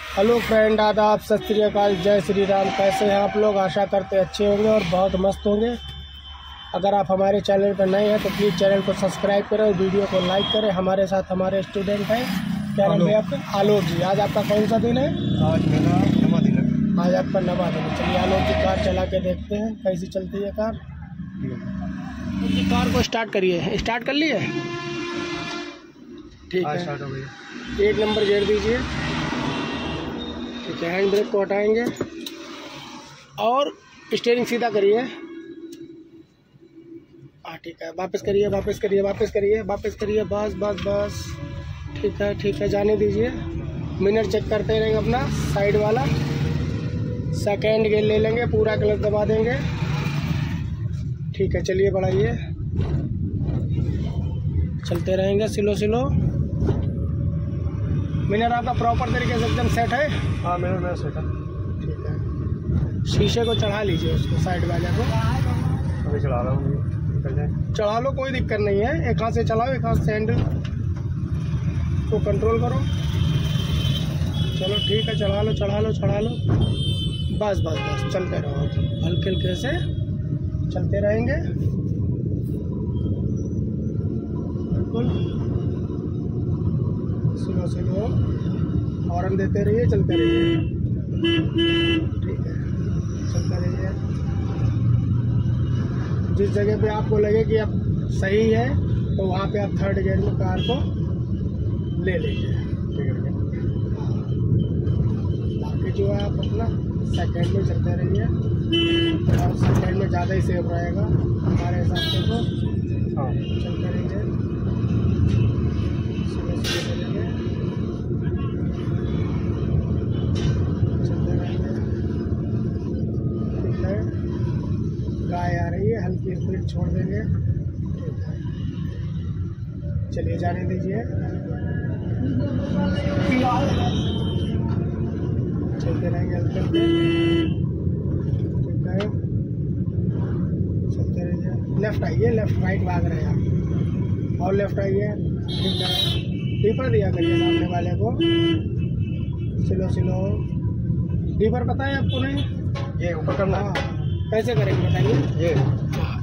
Hello friend, आदाब, सत श्री अकाल, जय श्री राम। कैसे हैं आप लोग? आशा करते अच्छे होंगे और बहुत मस्त होंगे। अगर आप हमारे चैनल पर नए हैं तो प्लीज़ चैनल को सब्सक्राइब करें और वीडियो को लाइक करें। हमारे साथ हमारे स्टूडेंट हैं। क्या नाम है आपका? आलोक जी। आज आपका कौन सा दिन है? आज मेरा नवा दिन है। आज आपका नवा दिन है। चलिए आलोक जी कार चला के देखते हैं कैसी चलती है कार। उनकी कार को स्टार्ट करिए। स्टार्ट कर लिए? ठीक है, स्टार्ट हो गई। एक नंबर गेयर दीजिए। ठीक है, हैंड ब्रेक को हटाएंगे और स्टीयरिंग सीधा करिए। ठीक है, वापस करिए, वापस करिए, वापस करिए, वापस करिए। बस बस बस, ठीक है, ठीक है, जाने दीजिए। मिनट चेक करते रहेंगे अपना साइड वाला। सेकेंड गियर ले लेंगे, पूरा क्लच दबा देंगे। ठीक है, चलिए बढ़ाइए, चलते रहेंगे स्लो स्लो। मिनर आपका प्रॉपर तरीके से एकदम सेट है? हाँ, मेरा सेट है। ठीक है, शीशे को चढ़ा लीजिए, उसको साइड वाले को। अभी चला रहा हूँ, निकल जाए। चढ़ा लो, कोई दिक्कत नहीं है। एक हाथ से चलाओ, एक हाथ से हैंडल को कंट्रोल करो। चलो ठीक है, चढ़ा लो, चढ़ा लो, चढ़ा लो। बस बस बस, चलते रहो, हल्के हल्के से चलते रहेंगे। बिल्कुल स्लो स्लो हॉर्न देते रहिए, चलते रहिए। ठीक है, चलते रहिए। जिस जगह पे आपको लगे कि अब सही है तो वहाँ पे आप थर्ड गियर में कार को ले लीजिए। ठीक है, बाकी जो है आप अपना सेकेंड में चलते रहिए और सेकेंड में ज़्यादा ही सेफ रहेगा हमारे हिसाब से। तो हाँ, चलते रहिए, स्लो स्लो चलेंगे, चलते रहेंगे। ठीक है, गाय आ रही है, हल्की स्पीड छोड़ देंगे। ठीक है, चलिए जाने दीजिए। चलते रहेंगे हल्के हल्के। ठीक है, चलते रहिए। लेफ्ट आइए, लेफ्ट राइट भाग रहे हैं आप, और लेफ्ट आइए। ठीक है, डीपर दिया करिए सामने वाले को, स्लो स्लो। डीपर पता है आपको? नहीं, ये ऊपर करना है। हाँ, कैसे करेंगे बताइए? ये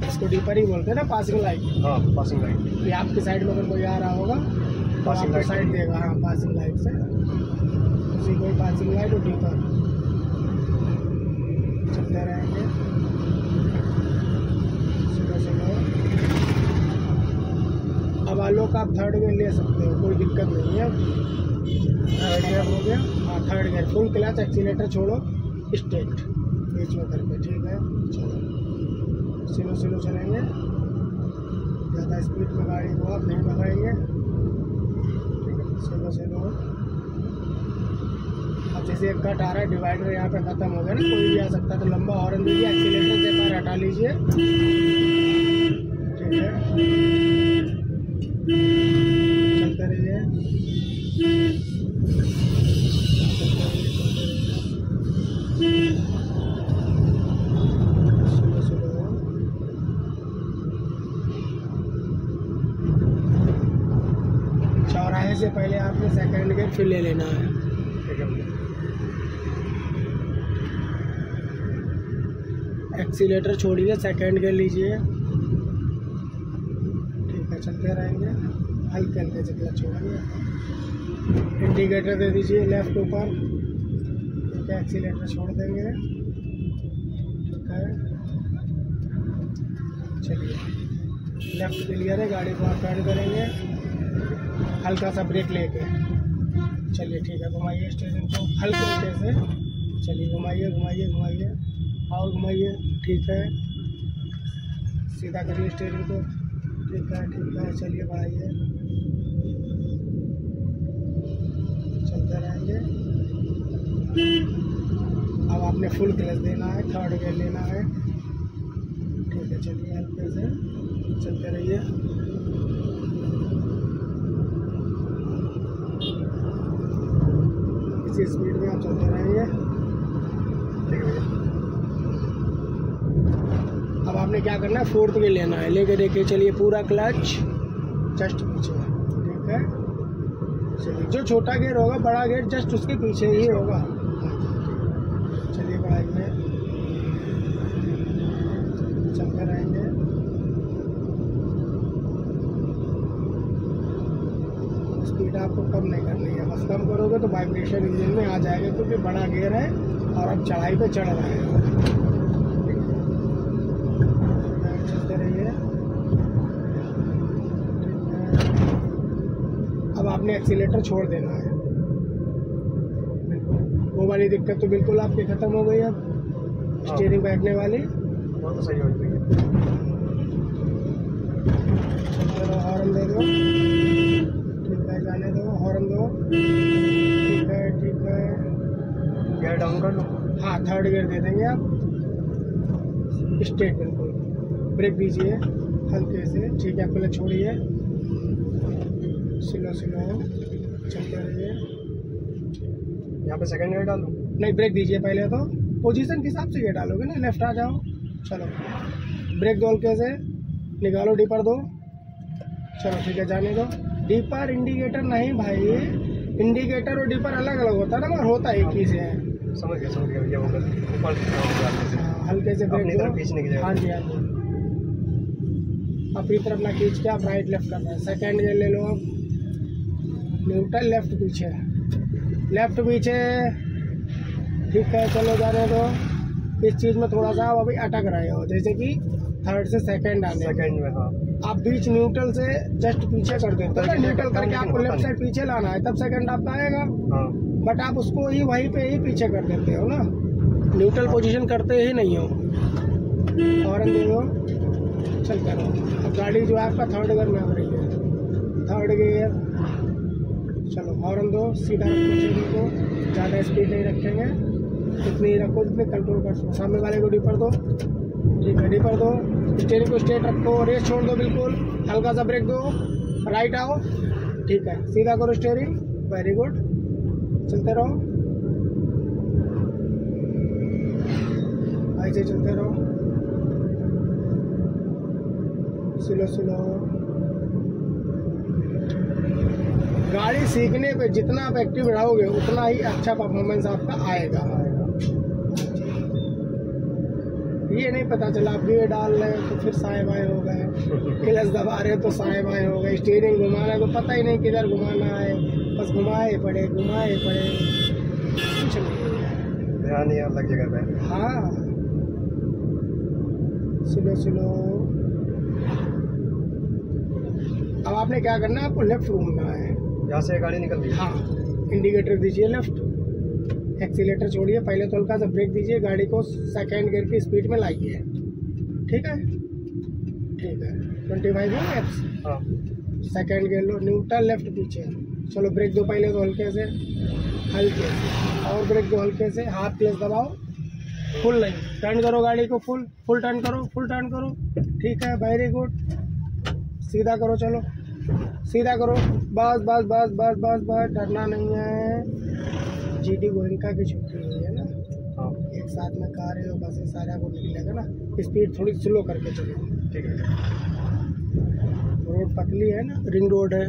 इसको डीपर ही बोलते हैं ना, पासिंग लाइट। हाँ, पासिंग लाइट। ये आपकी साइड में अगर कोई आ रहा होगा तो पासिंग आपको लाइट साइड देगा। हाँ, पासिंग लाइट से उसी को पासिंग लाइट और डीपर। चलते रहेंगे स्लो स्लो। अब आलोक आप थर्ड गियर ले सकते हो, कोई दिक्कत नहीं है। थर्ड गियर हो गया। हाँ, third gear full clutch, accelerator छोड़ो, स्ट्रेट बीच में करके। ठीक है, चलो स्लो स्लो चलेंगे। ज़्यादा स्पीड में गाड़ी को आप नहीं भगाएंगे। ठीक है, स्लो स्लो। अब जैसे एक कट आ रहा है, डिवाइडर यहाँ पे ख़त्म हो गया ना, कोई भी आ सकता है, तो लंबा हॉर्न दीजिए, एक्सीलेटर से पैर हटा लीजिए। ठीक है, चलते रहिए। Slow slow. चौराहे से पहले आपने सेकंड गियर फिर ले लेना है। ठीक है, एक्सीलेटर छोड़िए, सेकंड गियर लीजिए। ठीक है, चलते रहेंगे हल्के हल्के से, क्लच छोड़िए। इंडिकेटर दे दीजिए लेफ्ट ऊपर। ठीक है, एक्सीलेटर छोड़ देंगे। ठीक है, चलिए लेफ्ट क्लियर है, गाड़ी को आप टर्न करेंगे हल्का सा ब्रेक लेके। चलिए ठीक है, घुमाइए स्टीयरिंग को हल्के हल्के से। चलिए घुमाइए घुमाइए घुमाइए और घुमाइए। ठीक है, सीधा करिए स्टीयरिंग को। ठीक है, ठीक है, चलिए बढ़ाइए, चलते रहेंगे। अब आपने फुल क्लच देना है, थर्ड गियर लेना है। ठीक है, चलिए हल्के से चलते रहिए। इसी स्पीड में आप चलते रहेंगे। ठीक है। अब आपने क्या करना है, फोर्थ गियर लेना है। लेके देखिए, चलिए पूरा क्लच जस्ट पीछे। ठीक है, चलिए, जो छोटा गेयर होगा, बड़ा गेयर जस्ट उसके पीछे ही होगा। चलिए बढ़ाइए, चलते रहेंगे। स्पीड आपको कम नहीं करनी है, बस कम करोगे तो वाइब्रेशन इंजन में आ जाएगा, क्योंकि बड़ा गेयर है और अब चढ़ाई पे चढ़ रहे हैं। चलते रहिए। अब आपने एक्सीलेटर छोड़ देना है। वो वाली दिक्कत तो बिल्कुल आपकी खत्म हो गई। अब स्टीयरिंग बैठने वाली वो तो सही हो गई है। हॉर्न दे दो, ठीक है, जाने दो, हॉर्न दो, ठीक है ठीक है। गियर डाउन कर लो। हाँ, थर्ड गियर दे देंगे आप, स्ट्रेट बिल्कुल। ब्रेक दीजिए हल्के से, ठीक है, पहले छोड़िए, स्लो स्लो चलते रहिए। यहाँ पे सेकंड गियर डाल दूँ? नहीं, ब्रेक दीजिए पहले, तो पोजीशन के हिसाब से गियर डालोगे ना। लेफ्ट आ जाओ, चलो ब्रेक दो, हल्के से निकालो, डीपर दो, चलो ठीक है, जाने दो। डीपर इंडिकेटर नहीं भाई, इंडिकेटर और डीपर अलग अलग होता है ना, मगर होता एक ही से है। समझ गया ये होगा ऊपर हल्के से ब्रेक दो। खींचने की जगह। हाँ जी हाँ जी, अपनी तरफ ना खींच के आप राइट लेफ्ट करना है। सेकेंड गियर ले लो अब, न्यूट्रल, लेफ्ट पीछे, लेफ्ट पीछे, ठीक है, चलो जाने दो। इस चीज़ में थोड़ा सा आप अभी अटक रहे हो, जैसे कि थर्ड से सेकंड आने सेकंड में। हाँ, आप बीच न्यूट्रल से जस्ट पीछे कर देते हो, न्यूट्रल करके आपको लेफ्ट साइड पीछे लाना है, तब सेकंड आपका आएगा। हाँ, बट आप उसको ही वहीं पे ही पीछे कर देते हो ना, न्यूट्रल पोजीशन करते ही नहीं हो। हॉर्न दे दो, चलते रहो। अब गाड़ी जो है आपका थर्ड गियर में आ रही है, थर्ड गियर, चलो हॉर्न दो, सीधा रखो स्टीयरिंग को, ज़्यादा स्पीड नहीं रखेंगे, इतनी ही रखो जितनी कंट्रोल कर सको। सामने वाले को डीपर दो, ठीक है, डीपर दो, स्टीयरिंग को स्ट्रेट रखो, रेस छोड़ दो बिल्कुल, हल्का सा ब्रेक दो, राइट आओ, ठीक है, सीधा करो स्टीयरिंग, वेरी गुड, चलते रहो, ऐसे चलते रहो, स्लो स्लो। गाड़ी सीखने पे जितना आप एक्टिव रहोगे उतना ही अच्छा परफॉर्मेंस आपका आएगा। ये नहीं पता चला आप गियर डाल रहे हैं तो फिर साए बाएं हो गए, क्लच दबा रहे तो साए बाएं हो गए, स्टीयरिंग घुमाना है तो पता ही नहीं किधर घुमाना है, बस घुमाए पड़े कुछ नहीं है, ध्यान ही अलग जगह पे। हाँ, स्लो स्लो। अब आपने क्या करना है, आपको लेफ्ट घूमना है। यहाँ से गाड़ी निकल रही है। हाँ, इंडिकेटर दीजिए लेफ्ट, एक्सीलेटर छोड़िए, पहले तो हल्का सा ब्रेक दीजिए, गाड़ी को सेकेंड गियर की स्पीड में लाइए, ठीक है ठीक है। 25 हो एप्स। हाँ, सेकेंड गियर लो, न्यूट्रल, लेफ्ट पीछे, चलो ब्रेक दो पहले तो हल्के से, और ब्रेक दो हल्के से, हाथ क्लच दबाओ, फुल नहीं, टर्न करो गाड़ी को, फुल टर्न करो, ठीक है, वेरी गुड, सीधा करो, चलो सीधा करो, बस बस बस बस बस बस, डरना नहीं है। जीडी गोयनका की छुट्टी हुई है ना, हाँ, एक साथ में कार है, बस सारा को निकलेगा ना, स्पीड थोड़ी स्लो करके चलो, ठीक है। रोड पतली है ना, रिंग रोड है,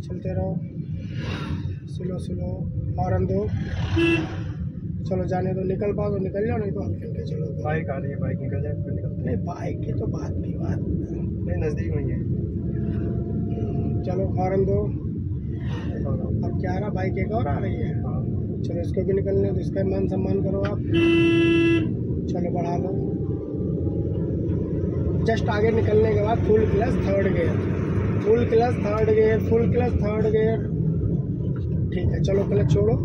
चलते रहो, स्लो स्लो, हॉर्न दो, चलो जाने दो, निकल पाओ तो निकल जाओ, नहीं तो हल्के हल्के चलो। बाइक आ रही है, बाइक निकल जाए फिर निकलते नहीं, बाइक की तो बात नहीं, नज़दीक में ही है। चलो हॉर्न दो, अब क्या आ रहा, बाइक एक और आ रही है, हाँ, चलो इसको भी निकलने दो, इसका मान सम्मान करो आप, चलो बढ़ा लो, जस्ट आगे निकलने के बाद full clutch third gear, full clutch third gear, full clutch third gear, ठीक है, चलो क्लच छोड़ो,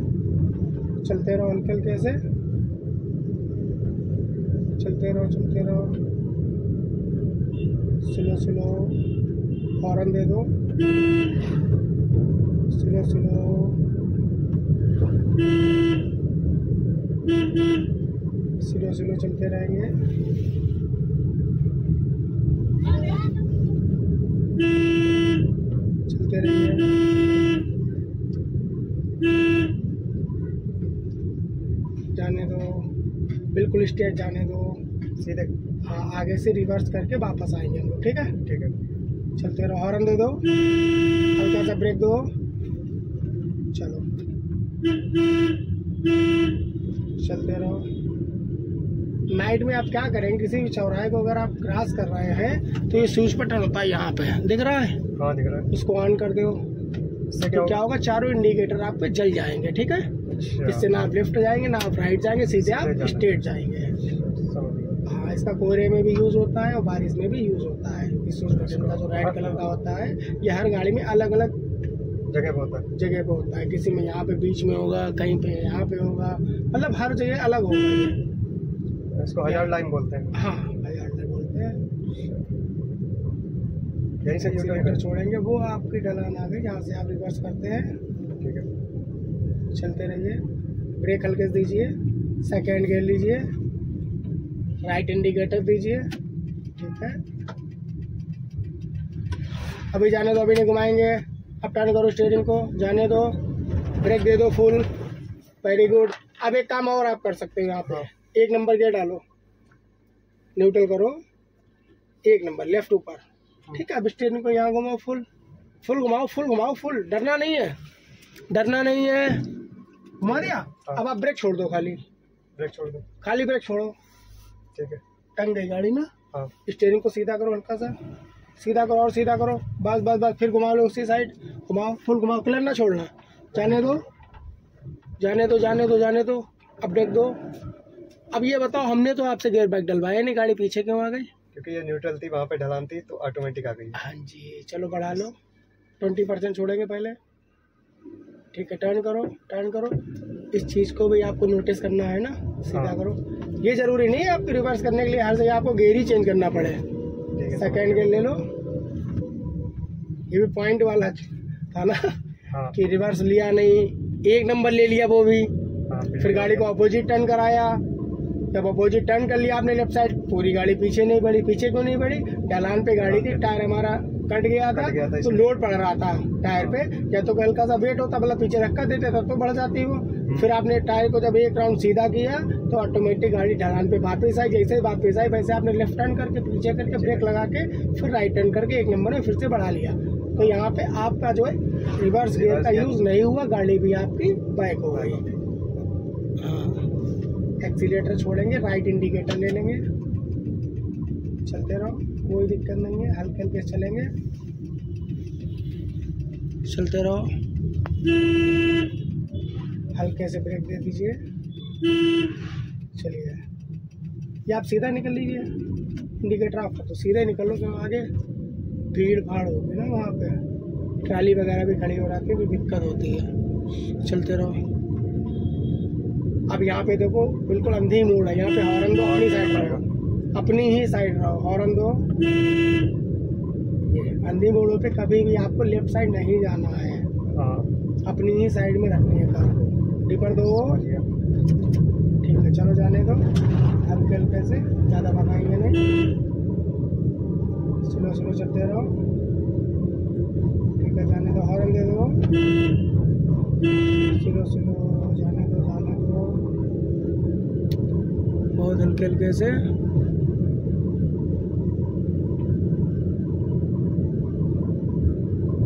चलते रहो हल्के हल्के से, चलते रहो, स्लो स्लो, हॉर्न दे दो, स्लो स्लो चलते रहेंगे, चलते रहिए, जाने दो, बिल्कुल स्ट्रेट जाने दो, सीधे। हाँ, आगे से रिवर्स करके वापस आएंगे हम लोग, ठीक है। ठीक है। चलते रहो, हॉर्न दे दो, हल्का सा ब्रेक दो, चलो चलते रहो। नाइट में आप क्या करेंगे, किसी भी चौराहे को अगर आप क्रॉस कर रहे हैं तो ये स्विच बटन होता है यहाँ पे, दिख रहा है? हाँ दिख रहा है। इसको ऑन कर दो, इससे तो क्या होगा, चारों इंडिकेटर आप पे जल जाएंगे, ठीक है? अच्छा, इससे ना आप लेफ्ट जाएंगे ना आप राइट जाएंगे, सीधे आप स्ट्रेट जाएंगे। समझ गया। हाँ, इसका कोहरे में भी यूज होता है और बारिश में भी यूज होता है। इस स्विच बटन का जो रेड कलर का होता है, ये हर गाड़ी में अलग अलग जगह पे होता है। जगह पे होता है, किसी में यहाँ पे बीच में होगा, कहीं पे यहाँ पे होगा, मतलब हर जगह अलग होगा ये। इसको हजार्ड लाइन बोलते हैं। हाँ, हजार्ड लाइन बोलते हैं। यहीं से एक्सीलेटर छोड़ेंगे, वो आपकी ढलान आ गई, यहाँ से आप रिवर्स करते हैं, ठीक है। चलते रहिए। ब्रेक हल्के से दीजिए, सेकेंड गियर लीजिए, राइट इंडिकेटर दीजिए, ठीक है? अभी जाने दो, अभी नहीं घुमाएंगे। अब टर्न करो स्टीयरिंग को, जाने दो, ब्रेक दे दो फुल, वेरी गुड। अब एक काम और आप कर सकते हो, यहाँ पे एक नंबर गियर डालो, न्यूट्रल करो, एक नंबर लेफ्ट ऊपर, ठीक है? अब स्टीयरिंग को यहाँ घुमाओ, फुल फुल घुमाओ, फुल घुमाओ, फुल, डरना नहीं है, डरना नहीं है। घुमा दिया। अब आप ब्रेक छोड़ दो, खाली ब्रेक छोड़ दो, खाली ब्रेक छोड़ो, ठीक है। टंग गई गाड़ी ना। हाँ स्टीयरिंग को सीधा करो, हल्का सा सीधा करो और सीधा करो, बस बस बस, फिर घुमा लो उसी साइड, घुमाओ, फुल घुमाओ, क्लच ना छोड़ना, जाने दो जाने दो जाने दो जाने दो। अब ब्रेक दो। अब ये बताओ, हमने तो आपसे गियर बैग डलवाया नहीं, गाड़ी पीछे क्यों आ गई? क्योंकि ये न्यूट्रल थी, वहाँ पे ढलान थी तो ऑटोमेटिक आ गई। हाँ जी, चलो बढ़ा लो, 20% छोड़ेंगे पहले, ठीक है? टर्न करो, टर्न करो। इस चीज़ को भी आपको नोटिस करना है ना, सीधा हाँ। करो। ये जरूरी नहीं है आपको रिवर्स करने के लिए हर जगह आपको गियर ही चेंज करना पड़े। ठीक है। सेकेंड गियर ले लो, ये भी पॉइंट वाला था ना, हाँ कि रिवर्स लिया नहीं, एक नंबर ले लिया वो भी, हाँ, फिर गाड़ी को अपोजिट टर्न कराया। जब अपोजिट टर्न कर लिया आपने लेफ्ट साइड, पूरी गाड़ी पीछे नहीं बढ़ी। पीछे क्यों नहीं बढ़ी? ढलान पे गाड़ी थी, टायर हमारा कट गया था, तो लोड पड़ रहा था टायर पे, या तो हल्का सा वेट होता, मतलब पीछे रखा देते तब तो बढ़ जाती वो। फिर आपने टायर को जब एक राउंड सीधा किया तो ऑटोमेटिक गाड़ी ढलान पे वापस आई। जैसे वापस आई वैसे आपने लेफ्ट टर्न करके पीछे करके ब्रेक लगा के फिर राइट टर्न करके एक नंबर में फिर से बढ़ा लिया। तो यहाँ पे आपका जो है रिवर्स गियर का यूज नहीं हुआ, गाड़ी भी आपकी बैक हो गई। हाँ, एक्सीलेटर छोड़ेंगे, राइट इंडिकेटर ले लेंगे, चलते रहो, कोई दिक्कत नहीं है, हल्के हल्के चलेंगे, चलते रहो। हल्के से ब्रेक दे दीजिए, चलिए। ये आप सीधा निकल लीजिए, इंडिकेटर ऑफ कर तो सीधा ही निकलो, क्यों आगे भीड़ भाड़ होगी ना, वहाँ पे ट्राली वगैरह भी खड़ी हो जाती है, भी दिक्कत होती है। चलते रहो। अब यहाँ पे देखो बिल्कुल अंधी मोड़ है, यहाँ पे हॉर्न दो, अपनी साइड रहो, अपनी ही साइड रहो, हॉर्न दो। ये अंधी मोड़ों पे कभी भी आपको लेफ्ट साइड नहीं जाना है, हाँ अपनी ही साइड में रखनी है कार को। डिपर दो, ठीक है, चलो जाने दो, हल्के हल्के से, ज़्यादा भगाएंगे नहीं, स्लो स्लो चलते रहो, ठीक है, जाने दो, हॉर्न दे दो, स्लो स्लो जाने दो, जाने दो, बहुत हल्के हल्के से।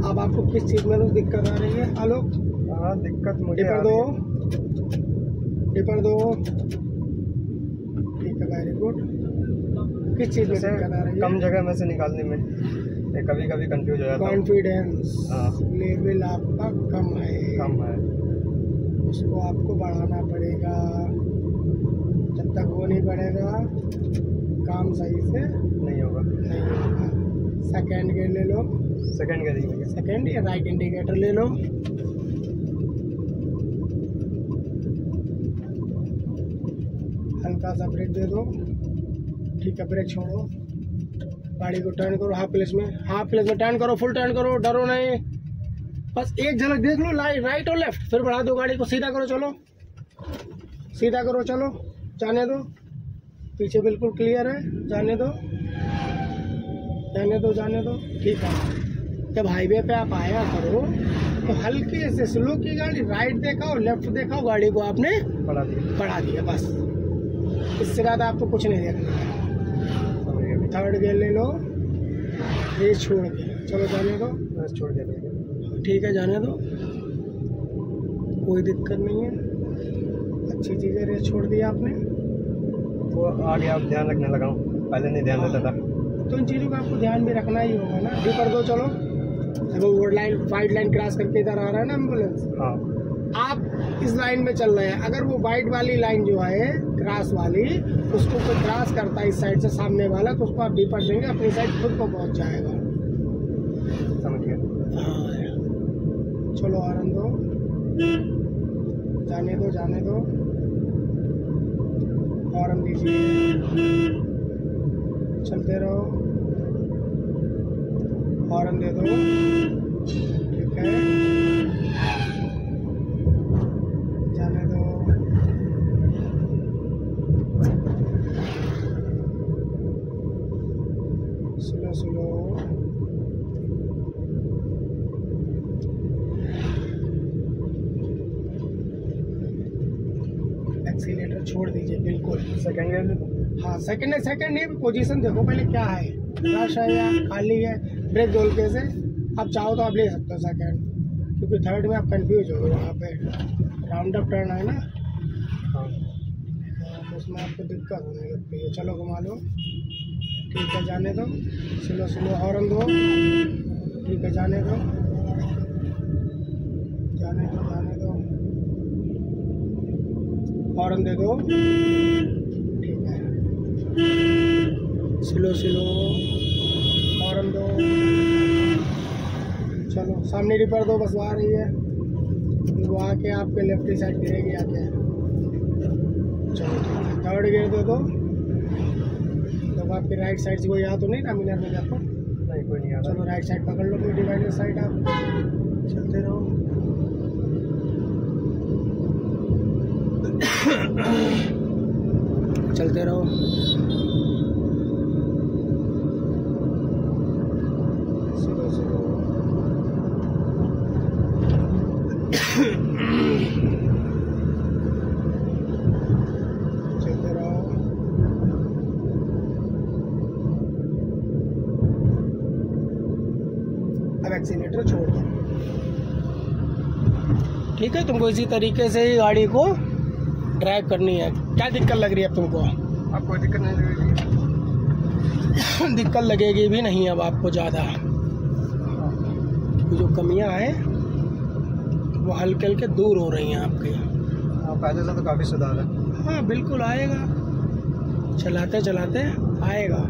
अब आपको किस चीज़ में दिक्कत आ रही है? आलोक, हाँ दिक्कत मुझे डिपर दो, डिपर दो, ठीक है, वेरी गुड। किस चीज़ में दिक्कत आ रही है? कम जगह में से निकालने में कभी कभी कंफ्यूज हो जाता हूँ। कॉन्फिडेंस हाँ। लेवल आपका कम है, कम है, उसको आपको बढ़ाना पड़ेगा। जब तक वो नहीं बढ़ेगा काम सही से नहीं होगा। नहीं होगा। सेकेंड गियर ले लो, सेकंड गियर, सेकेंड या राइट इंडिकेटर ले लो, हल्का सा ब्रेक दे दो, ठीक है, ब्रेक छोड़ो, गाड़ी को टर्न करो, हाफ प्लेस में टर्न करो, फुल टर्न करो, डरो नहीं, बस एक झलक देख लो, राइट और लेफ्ट, फिर बढ़ा दो गाड़ी को, सीधा करो, चलो सीधा करो, चलो जाने दो, पीछे बिल्कुल क्लियर है, जाने दो जाने दो जाने दो, ठीक है। जब हाईवे पे आप आया करो तो हल्के से स्लो की गाड़ी, राइट देखाओ लेफ्ट देखाओ, गाड़ी को आपने बढ़ा दिया, बस इससे ज़्यादा आपको कुछ नहीं देखना है। थर्ड गियर ले लो, रेस छोड़ के चलो जाने दो, बस छोड़ दिया था। ठीक है जाने दो, कोई दिक्कत नहीं है। अच्छी चीज़ है, रेस छोड़ दिया आपने। वो आगे आप ध्यान रखने लगा हूँ, पहले नहीं ध्यान देता था। तो इन चीज़ों का आपको ध्यान भी रखना ही होगा ना। भी कर दो चलो। देखो वो लाइन, वाइट लाइन क्रॉस करके इधर आ रहा है ना एम्बुलेंस, हाँ आप इस लाइन में चल रहे हैं। अगर वो वाइट वाली लाइन जो है क्रॉस वाली, उसको कोई क्रॉस करता है इस साइड से सामने वाला, तो उसको आप डीपर देंगे, अपनी साइड खुद को पहुंच जाएगा। समझ गया। हाँ चलो हॉर्न दो, जाने दो जाने दो, हॉर्न दीजिए, चलते रहो, हॉर्न दे दो, ठीक है, जाने दो, स्लो स्लो, एक्सीलेटर छोड़ दीजिए बिल्कुल। Second gear. हाँ सेकंड नहीं, पोजीशन देखो पहले क्या है, रश है या खाली है। ब्रेक डोल के से आप चाहो तो आप ले सकते हो सेकंड, क्योंकि थर्ड में आप कंफ्यूज हो गए। वहाँ पे राउंड अप टर्न है ना, हाँ तो उसमें आपको दिक्कत होने लगती है। चलो घुमा लो, ठीक है जाने दो, स्लो स्लो हॉर्न दो, ठीक है जाने दो जाने दो जाने दो, हॉर्न दे दो, ठीक है, स्लो स्लो हॉर्न दो। चलो सामने रिपर दो, बस वो आ रही है, वो आके आपके लेफ्ट साइड गिरेगी आके। चलो ठीक है, थर्ड गियर दे दो। तो आपके राइट साइड से कोई आ तो नहीं ना मिनर में जाता? नहीं कोई नहीं आ रहा। चलो राइट साइड पकड़ लो, कोई डिवाइडर साइड आप चलते रहो। चलते रहो, स्लो स्लो, चलते रहो। अब एक्सीलेटर छोड़ दो, ठीक है। तुमको इसी तरीके से ही गाड़ी को ड्राइव करनी है। क्या दिक्कत लग रही है अब तुमको? अब कोई दिक्कत नहीं लगेगी। दिक्कत लगेगी भी नहीं अब आपको ज़्यादा। जो कमियां हैं वो हल्के हल्के दूर हो रही हैं आपकी। हाँ पहले से तो काफ़ी सुधार है। हाँ बिल्कुल आएगा, चलाते चलाते आएगा।